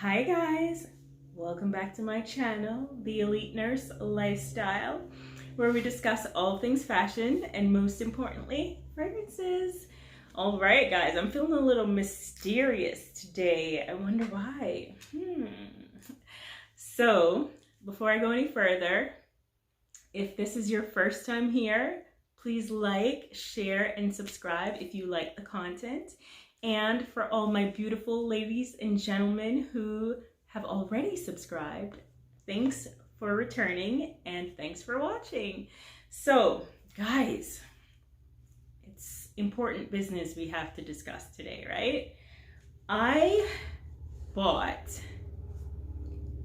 Hi guys, welcome back to my channel, The Elite Nurse Lifestyle, where we discuss all things fashion and most importantly, fragrances. All right guys, I'm feeling a little mysterious today. I wonder why. So before I go any further, if this is your first time here, please like, share, and subscribe if you like the content. And for all my beautiful ladies and gentlemen who have already subscribed, thanks for returning and thanks for watching. So, guys, it's important business we have to discuss today, right? I bought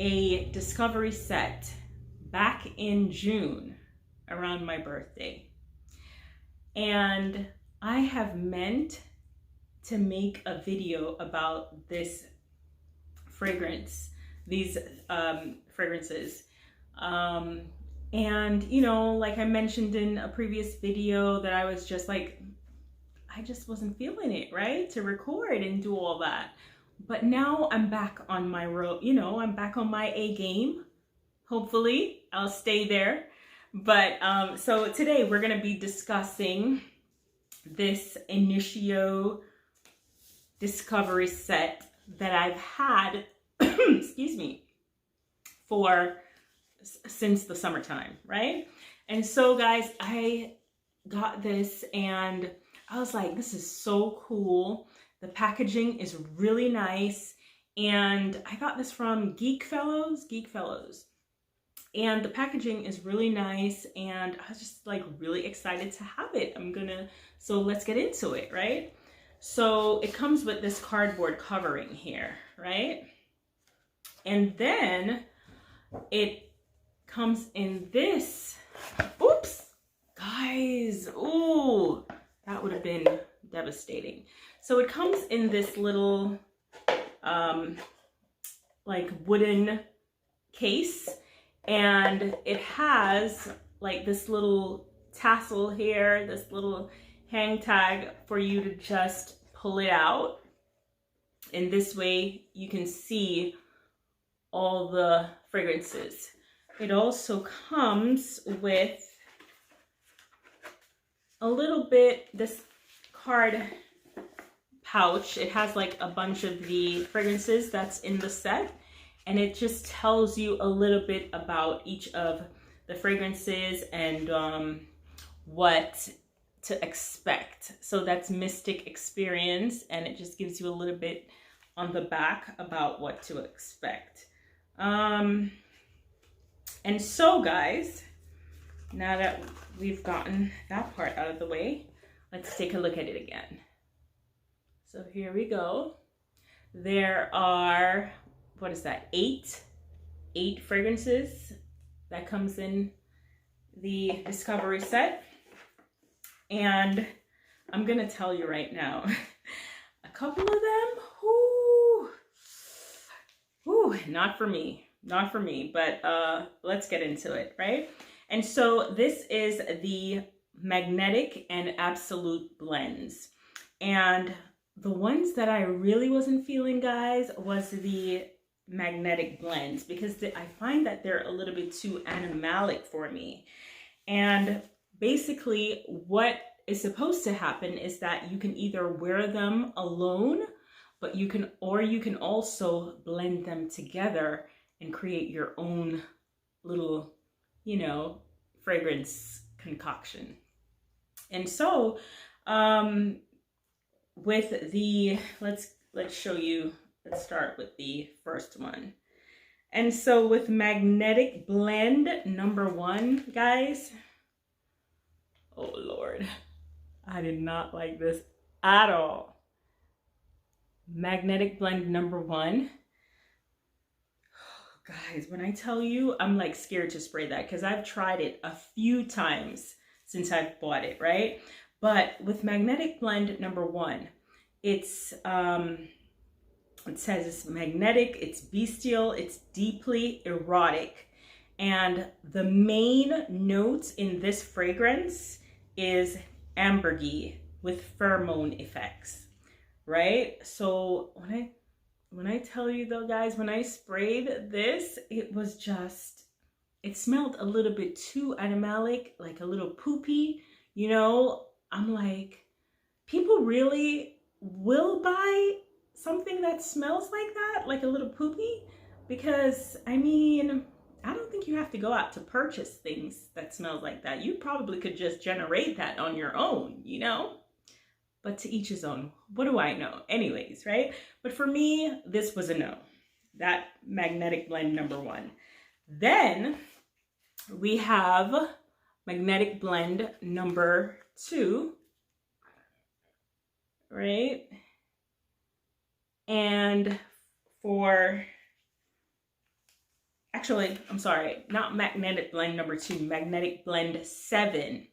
a discovery set back in June around my birthday. And I have meant to make a video about this fragrance, these fragrances. And you know, like I mentioned in a previous video that I was just like, I just wasn't feeling it, right? To record and do all that. But now I'm back on my road, you know, I'm back on my A game. Hopefully I'll stay there. But so today we're gonna be discussing this Initio discovery set that I've had, excuse me, since the summertime, right? And so guys, I got this and I was like, this is so cool. The packaging is really nice. And I got this from Geek Fellows. And the packaging is really nice. And I was just like really excited to have it. So let's get into it, right? So it comes with this cardboard covering here, right? And then it comes in this, oops, guys, ooh, that would have been devastating. So it comes in this little, like wooden case, and it has like this little tassel here, this little hang tag for you to just pull it out. And this way you can see all the fragrances. It also comes with a little bit, this card pouch. It has like a bunch of the fragrances that's in the set. And it just tells you a little bit about each of the fragrances and what to expect. So that's Mystic Experience, and it just gives you a little bit on the back about what to expect. And so guys, now that we've gotten that part out of the way, let's take a look at it again. So here we go. There are, what is that, eight fragrances that comes in the discovery set. And I'm gonna tell you right now, a couple of them, not for me, but let's get into it, right? And so this is the Magnetic and Absolute blends. And the ones that I really wasn't feeling, guys, was the Magnetic blends, because I find that they're a little bit too animalic for me. And basically what is supposed to happen is that you can either wear them alone, but you can also blend them together and create your own little, you know, fragrance concoction. And so with the, let's show you, let's start with the first one. And so with Magnetic blend number 1, guys, oh Lord, I did not like this at all. Magnetic blend number 1. Oh, guys, when I tell you, I'm like scared to spray that because I've tried it a few times since I've bought it, right? But with Magnetic blend number 1, it's it says it's magnetic, it's bestial, it's deeply erotic. And the main notes in this fragrance is ambergris with pheromone effects, right? So when when I tell you though, guys, when I sprayed this, it was just, it smelled a little bit too animalic, like a little poopy, you know? I'm like, people really will buy something that smells like that, like a little poopy? Because, I mean, I don't think you have to go out to purchase things that smells like that. You probably could just generate that on your own, you know? But to each his own. What do I know? Anyways, right? But for me, this was a no. That magnetic blend number 1. Then we have magnetic blend number 2, right? And for, actually, I'm sorry, not magnetic blend number 2, magnetic blend 7.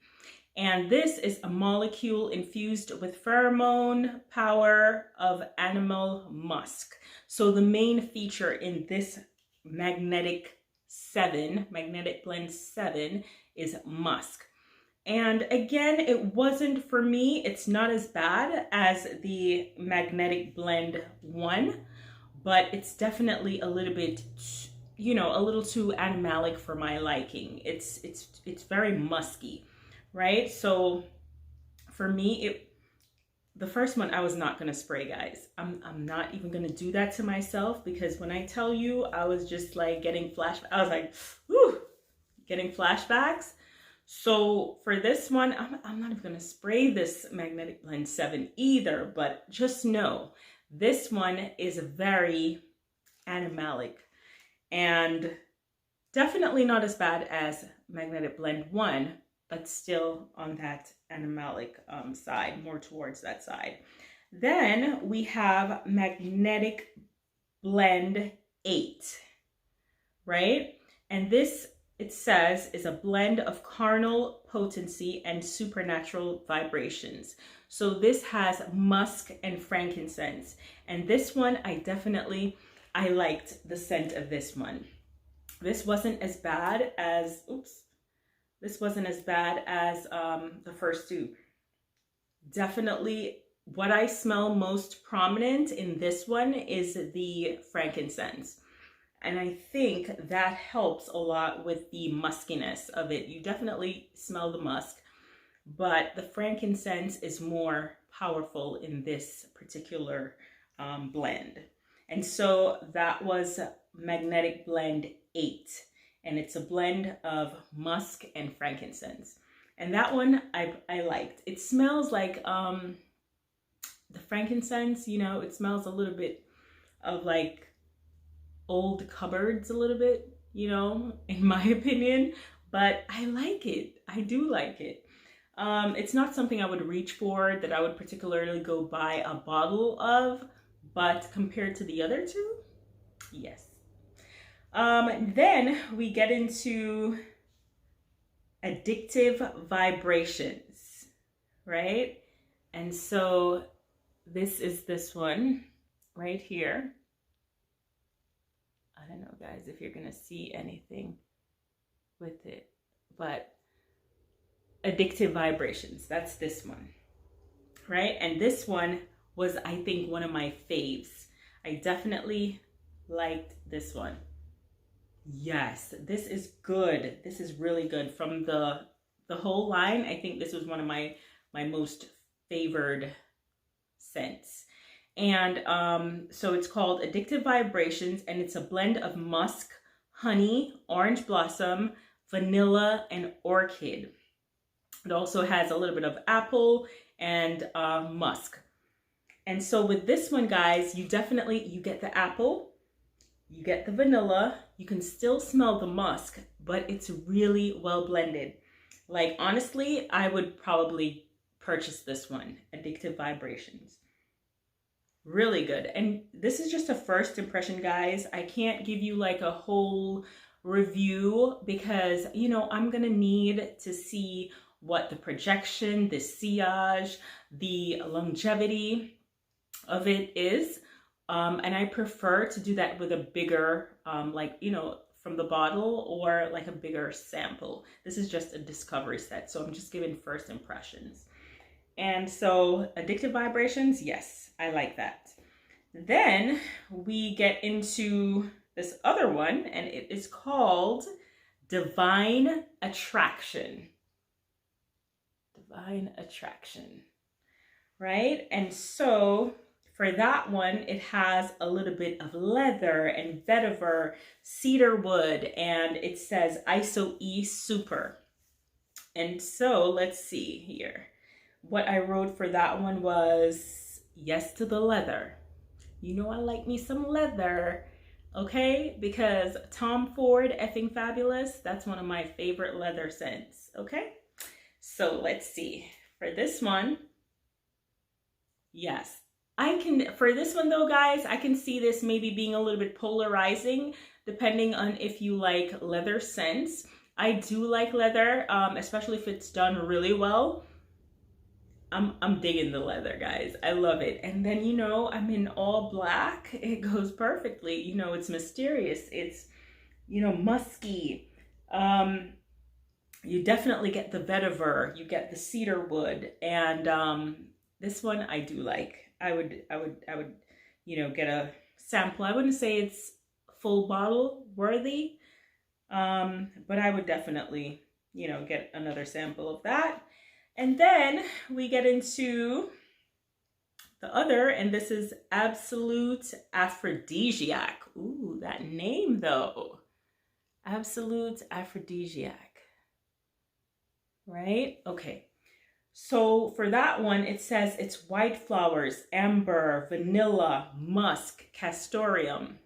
And this is a molecule infused with pheromone power of animal musk. So the main feature in this magnetic blend 7 is musk. And again, it wasn't for me. It's not as bad as the magnetic blend 1, but it's definitely a little bit, you know, a little too animalic for my liking. It's very musky. Right? So for me, the first one I was not going to spray, guys. I'm not even going to do that to myself, because when I tell you, I was just like getting flashbacks. I was like, whoo, getting flashbacks. So for this one, I'm not even going to spray this magnetic blend 7 either, but just know this one is very animalic and definitely not as bad as magnetic blend 1, but still on that animalic side, more towards that side. Then we have magnetic blend 8, right? And this, it says, is a blend of carnal potency and supernatural vibrations. So this has musk and frankincense. And this one, I liked the scent of this one. This wasn't as bad as, this wasn't as bad as the first 2. Definitely what I smell most prominent in this one is the frankincense. And I think that helps a lot with the muskiness of it. You definitely smell the musk, but the frankincense is more powerful in this particular blend. And so that was magnetic blend 8. And it's a blend of musk and frankincense. And that one I liked. It smells like the frankincense, you know, it smells a little bit of like old cupboards a little bit, you know, in my opinion. But I like it. I do like it. It's not something I would reach for, that I would particularly go buy a bottle of, but compared to the other 2, yes. Then we get into Addictive Vibrations, right? And so this is this one right here. I don't know, guys, if you're gonna see anything with it, but Addictive Vibrations, that's this one, right? And this one was, I think, one of my faves. I definitely liked this one. Yes, this is good. This is really good. From the whole line, I think this was one of my most favored scents. And so it's called Addictive Vibrations, and it's a blend of musk, honey, orange blossom, vanilla, and orchid. It also has a little bit of apple and musk. And so with this one, guys, you get the apple, you get the vanilla, you can still smell the musk, but it's really well blended. Like, honestly, I would probably purchase this one, Addictive Vibrations. Really good. And this is just a first impression, guys. I can't give you like a whole review because, you know, I'm gonna need to see what the projection, the sillage, the longevity of it is. And I prefer to do that with a bigger, like, you know, from the bottle, or like a bigger sample. This is just a discovery set, so I'm just giving first impressions. And so Addictive Vibrations, yes, I like that. Then we get into this other one, and it is called Divine Attraction. Divine Attraction, right? And so for that one, it has a little bit of leather and vetiver, cedar wood, and it says ISO-E Super. And so let's see here. What I wrote for that one was yes to the leather. You know I like me some leather, okay? Because Tom Ford Effing Fabulous, that's one of my favorite leather scents, okay? So let's see. For this one, yes. For this one though, guys, I can see this maybe being a little bit polarizing depending on if you like leather scents. I do like leather, especially if it's done really well. I'm digging the leather, guys. I love it. And then, you know, I'm in all black. It goes perfectly. You know, it's mysterious. It's, you know, musky. You definitely get the vetiver. You get the cedar wood. And this one I do like. I would, you know, get a sample. I wouldn't say it's full bottle worthy, but I would definitely, you know, get another sample of that. And then we get into the other, and this is Absolute Aphrodisiac. Ooh, that name though. Absolute Aphrodisiac. Right? Okay. So for that one, it says it's white flowers, amber, vanilla, musk, castoreum.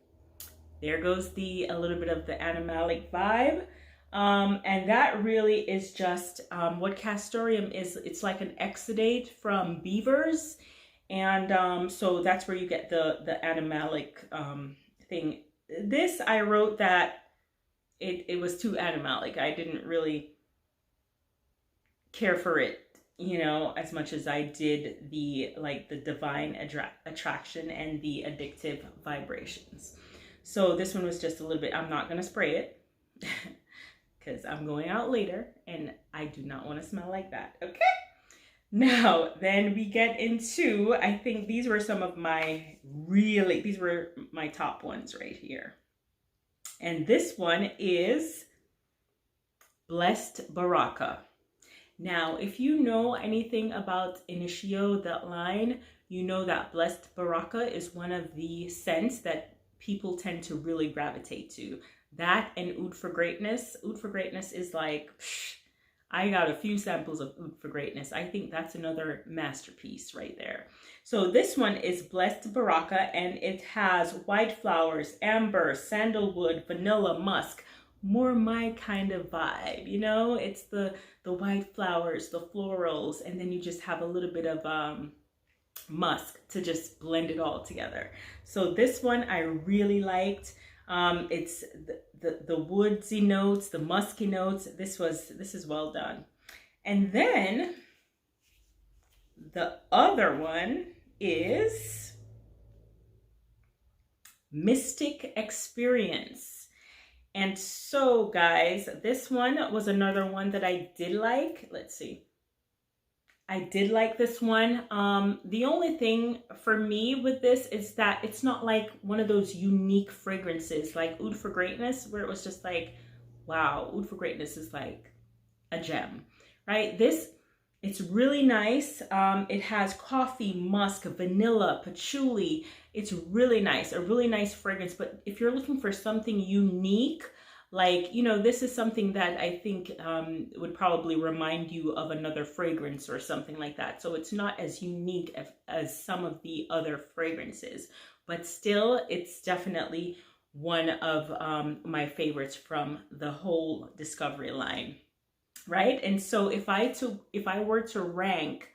There goes a little bit of the animalic vibe. And that really is just what castoreum is. It's like an exudate from beavers. And so that's where you get the animalic thing. This, I wrote that it was too animalic. I didn't really care for it, you know, as much as I did the divine attraction and the addictive vibrations. So this one was just a little bit, I'm not going to spray it because I'm going out later and I do not want to smell like that. Okay. Now, then we get into, I think these were some of my these were my top ones right here. And this one is Blessed Baraka. Now, if you know anything about Initio, that line, you know that Blessed Baraka is one of the scents that people tend to really gravitate to. That and Oud for Greatness. Oud for Greatness is like, I got a few samples of Oud for Greatness. I think that's another masterpiece right there. So this one is Blessed Baraka, and it has white flowers, amber, sandalwood, vanilla, musk. More my kind of vibe, you know? It's the white flowers, the florals, and then you just have a little bit of musk to just blend it all together. So this one I really liked. It's the woodsy notes, the musky notes. This is well done. And then the other one is Mystic Experience. And so, guys, this one was another one that I did like. Let's see. I did like this one. The only thing for me with this is that it's not like one of those unique fragrances like Oud for Greatness, where it was just like, wow, Oud for Greatness is like a gem, right? This, it's really nice. It has coffee, musk, vanilla, patchouli. It's really nice, a really nice fragrance. But if you're looking for something unique, like, you know, this is something that I think would probably remind you of another fragrance or something like that. So it's not as unique as some of the other fragrances, but still, it's definitely one of my favorites from the whole Discovery line, right? And so if I were to rank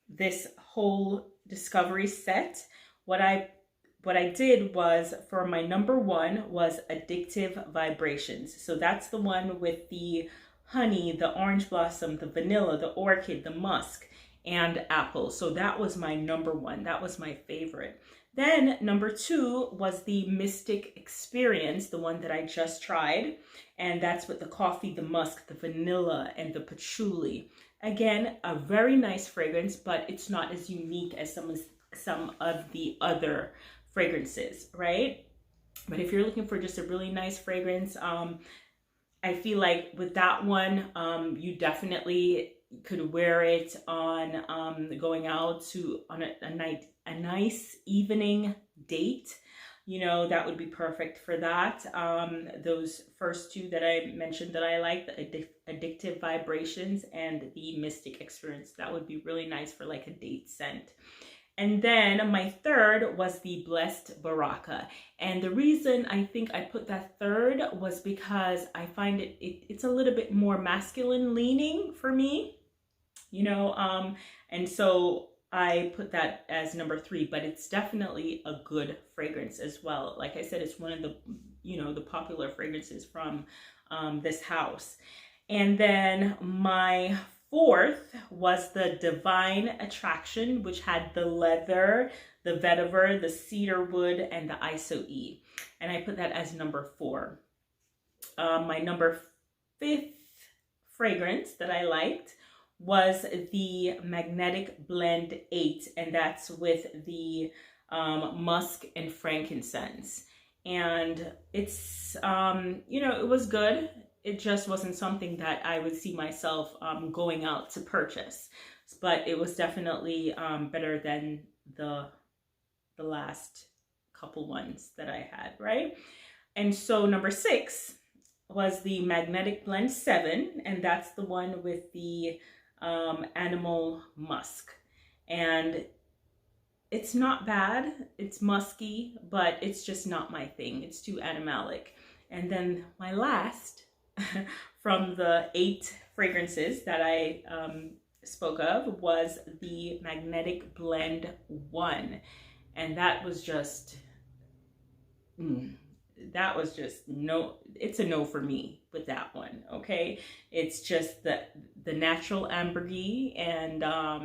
this whole Discovery set, what I did was, for my number one was Addictive Vibrations. So that's the one with the honey, the orange blossom, the vanilla, the orchid, the musk, and apple. So that was my number one. That was my favorite. Then number two was the Mystic Experience, the one that I just tried. And that's with the coffee, the musk, the vanilla, and the patchouli. Again, a very nice fragrance, but it's not as unique as some of the other fragrances, right? But if you're looking for just a really nice fragrance, I feel like with that one, you definitely could wear it on going out to on a nice evening date. You know, that would be perfect for that. Those first two that I mentioned that I like, the Addictive Vibrations and the Mystic Experience, that would be really nice for like a date scent. And then my third was the Blessed Baraka. And the reason I think I put that third was because I find it's a little bit more masculine leaning for me, you know, and so I put that as number 3, but it's definitely a good fragrance as well. Like I said, it's one of the, you know, the popular fragrances from this house. And then my 4th was the Divine Attraction, which had the leather, the vetiver, the cedar wood, and the ISO-E. And I put that as number 4. My number 5th fragrance that I liked was the Magnetic Blend 8, and that's with the musk and frankincense. And it's, you know, it was good. It just wasn't something that I would see myself going out to purchase, but it was definitely better than the last couple ones that I had, right? And so number 6 was the Magnetic Blend 7, and that's the one with the animal musk. And it's not bad, it's musky, but it's just not my thing. It's too animalic. And then my last from the 8 fragrances that I spoke of was the Magnetic Blend 1. And that was just, no, it's a no for me with that one, okay? It's just the natural ambergris, and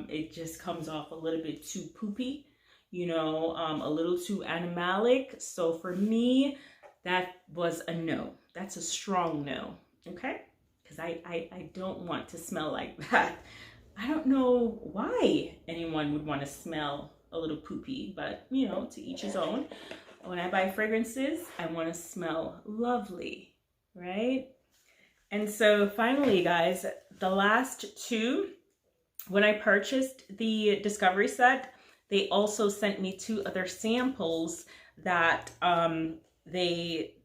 it just comes off a little bit too poopy, you know, a little too animalic. So for me, that was a no. That's a strong no, okay? Because I don't want to smell like that. I don't know why anyone would want to smell a little poopy, but you know, to each his own. When I buy fragrances, I want to smell lovely, right? And so finally, guys, the last 2, when I purchased the Discovery set, they also sent me 2 other samples that they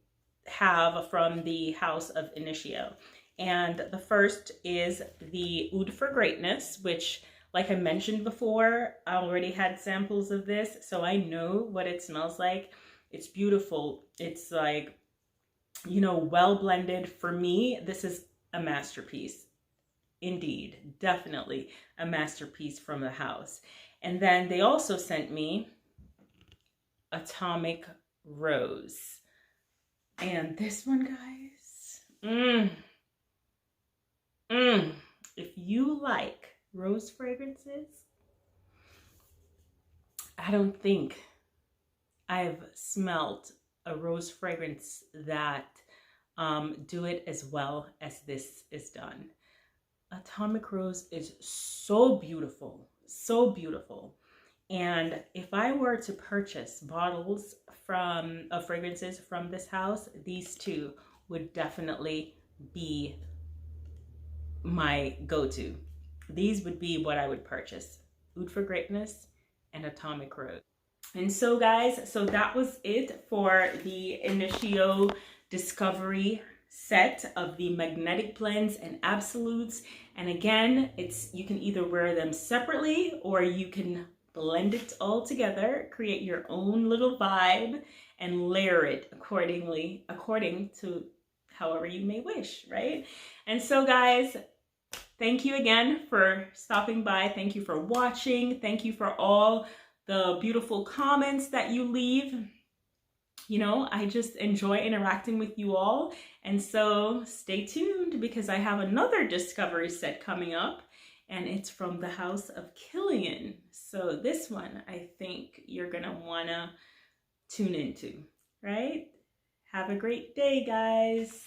have from the house of Initio. And the first is the Oud for Greatness, which, like I mentioned before, I already had samples of this, so I know what it smells like. It's beautiful. It's like, you know, well blended. For me, this is a masterpiece. Indeed, definitely a masterpiece from the house. And then they also sent me Atomic Rose. And this one, guys, if you like rose fragrances, I don't think I've smelled a rose fragrance that do it as well as this is done. Atomic Rose is so beautiful, so beautiful. And if I were to purchase bottles of fragrances from this house, these 2 would definitely be my go-to. These would be what I would purchase: Oud for Greatness and Atomic Rose. And so guys, so that was it for the Initio Discovery set of the Magnetic Blends and Absolutes. And again, you can either wear them separately or you can blend it all together, create your own little vibe, and layer it according to however you may wish, right? And so guys, thank you again for stopping by. Thank you for watching. Thank you for all the beautiful comments that you leave. You know, I just enjoy interacting with you all. And so stay tuned, because I have another Discovery set coming up, and it's from the House of Killian. So this one, I think you're gonna wanna tune into, right? Have a great day, guys.